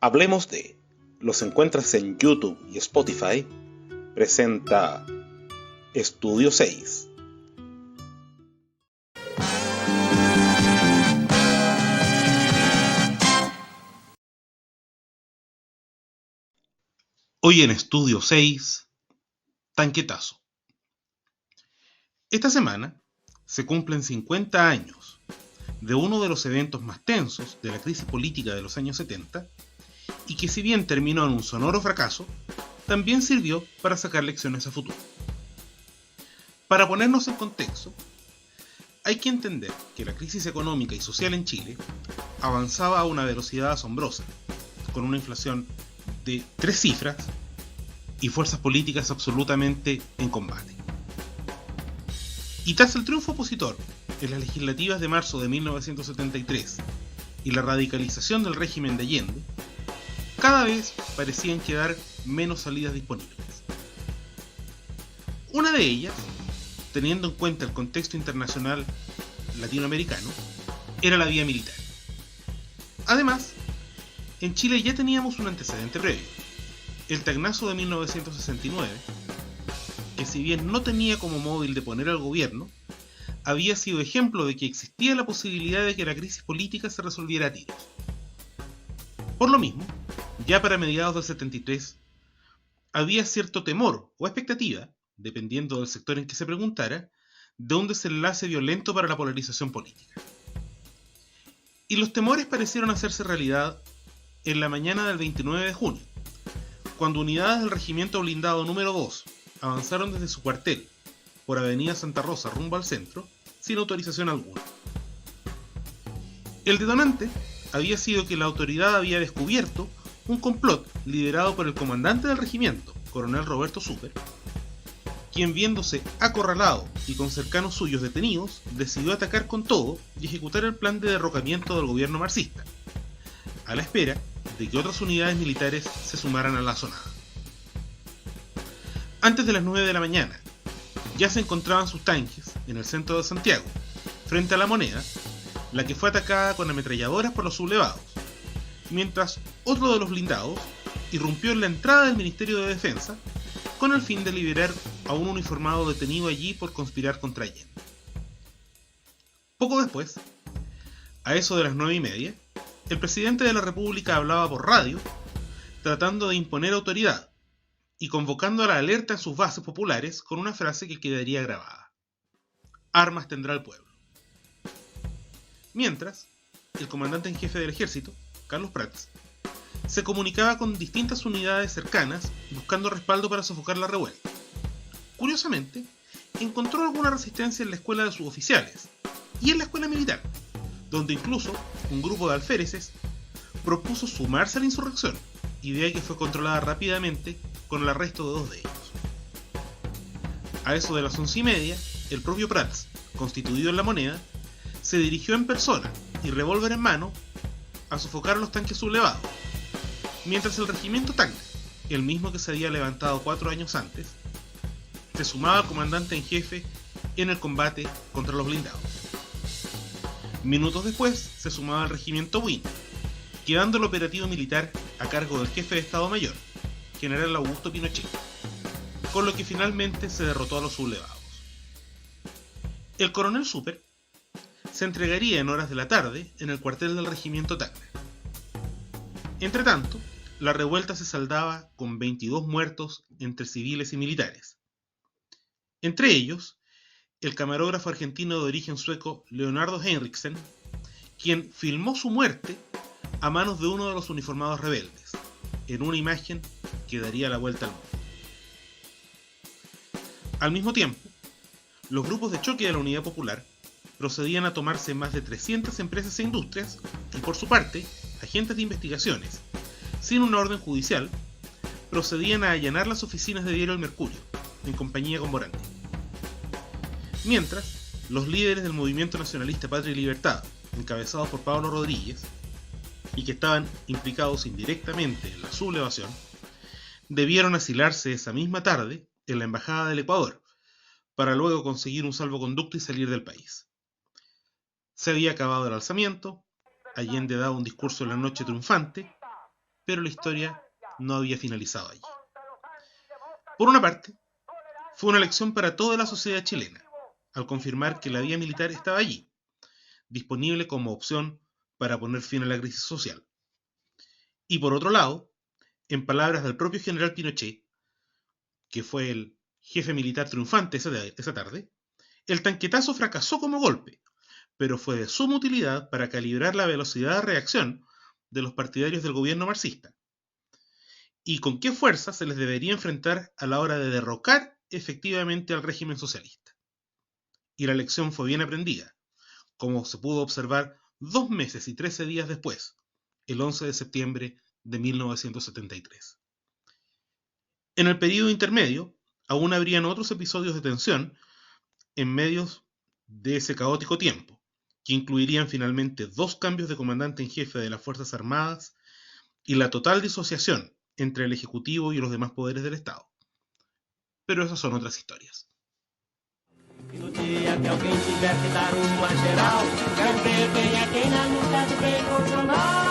Hablemos de. Los encuentras en YouTube y Spotify. Presenta Estudio 6. Hoy en Estudio 6, Tanquetazo. Esta semana se cumplen 50 años de uno de los eventos más tensos de la crisis política de los años 70 y que, si bien terminó en un sonoro fracaso, también sirvió para sacar lecciones a futuro. Para ponernos en contexto, hay que entender que la crisis económica y social en Chile avanzaba a una velocidad asombrosa, con una inflación de 3 cifras y fuerzas políticas absolutamente en combate. Y tras el triunfo opositor en las legislativas de marzo de 1973 y la radicalización del régimen de Allende, cada vez parecían quedar menos salidas disponibles. Una de ellas, teniendo en cuenta el contexto internacional latinoamericano, era la vía militar. Además, en Chile ya teníamos un antecedente previo, el Tacnazo de 1969, que, si bien no tenía como móvil de poner al gobierno, había sido ejemplo de que existía la posibilidad de que la crisis política se resolviera a tiros. Por lo mismo, ya para mediados del 73, había cierto temor o expectativa, dependiendo del sector en que se preguntara, de un desenlace violento para la polarización política. Y los temores parecieron hacerse realidad en la mañana del 29 de junio, cuando unidades del Regimiento Blindado número 2 avanzaron desde su cuartel por Avenida Santa Rosa rumbo al centro, sin autorización alguna. El detonante había sido que la autoridad había descubierto un complot liderado por el comandante del regimiento, coronel Roberto Super, quien, viéndose acorralado y con cercanos suyos detenidos, decidió atacar con todo y ejecutar el plan de derrocamiento del gobierno marxista, a la espera de que otras unidades militares se sumaran a la zonada. Antes de las 9 de la mañana, ya se encontraban sus tanques en el centro de Santiago, frente a La Moneda, la que fue atacada con ametralladoras por los sublevados, mientras otro de los blindados irrumpió en la entrada del Ministerio de Defensa con el fin de liberar a un uniformado detenido allí por conspirar contra Allende. Poco después, a eso de las 9:30, el presidente de la República hablaba por radio, tratando de imponer autoridad y convocando a la alerta en sus bases populares con una frase que quedaría grabada: armas tendrá el pueblo. Mientras, el comandante en jefe del ejército, Carlos Prats, se comunicaba con distintas unidades cercanas buscando respaldo para sofocar la revuelta. Curiosamente, encontró alguna resistencia en la escuela de suboficiales y en la escuela militar, donde incluso un grupo de alféreces propuso sumarse a la insurrección, idea que fue controlada rápidamente con el arresto de 2 de ellos. A eso de las 11:30, el propio Prats, constituido en La Moneda, se dirigió en persona y revólver en mano a sofocar a los tanques sublevados, mientras el regimiento Tacna, el mismo que se había levantado 4 años antes, se sumaba al comandante en jefe en el combate contra los blindados. Minutos después se sumaba al regimiento Buin, quedando el operativo militar a cargo del jefe de Estado Mayor, general Augusto Pinochet, con lo que finalmente se derrotó a los sublevados. El coronel Super se entregaría en horas de la tarde en el cuartel del regimiento Tacna. Entretanto, la revuelta se saldaba con 22 muertos entre civiles y militares. Entre ellos, el camarógrafo argentino de origen sueco Leonardo Henriksen, quien filmó su muerte a manos de uno de los uniformados rebeldes, en una imagen que daría la vuelta al mundo. Al mismo tiempo, los grupos de choque de la Unidad Popular procedían a tomarse más de 300 empresas e industrias y, por su parte, agentes de investigaciones, sin una orden judicial, procedían a allanar las oficinas de Diario El Mercurio, en compañía con Morandi. Mientras, los líderes del movimiento nacionalista Patria y Libertad, encabezados por Pablo Rodríguez, y que estaban implicados indirectamente en la sublevación, debieron asilarse esa misma tarde en la Embajada del Ecuador, para luego conseguir un salvoconducto y salir del país. Se había acabado el alzamiento, Allende daba un discurso en la noche triunfante, pero la historia no había finalizado allí. Por una parte, fue una lección para toda la sociedad chilena, al confirmar que la vía militar estaba allí, disponible como opción para poner fin a la crisis social. Y por otro lado, en palabras del propio general Pinochet, que fue el jefe militar triunfante esa tarde, el tanquetazo fracasó como golpe, pero fue de suma utilidad para calibrar la velocidad de reacción de los partidarios del gobierno marxista, y con qué fuerza se les debería enfrentar a la hora de derrocar efectivamente al régimen socialista. Y la lección fue bien aprendida, como se pudo observar 2 meses y 13 días después, el 11 de septiembre de 1973. En el periodo intermedio, aún habrían otros episodios de tensión en medio de ese caótico tiempo, que incluirían finalmente 2 cambios de comandante en jefe de las Fuerzas Armadas y la total disociación entre el Ejecutivo y los demás poderes del Estado. Pero esas son otras historias. E no dia que alguém tiver que dar uma geral, quero ver quem é quem na luta do bem contra o mal.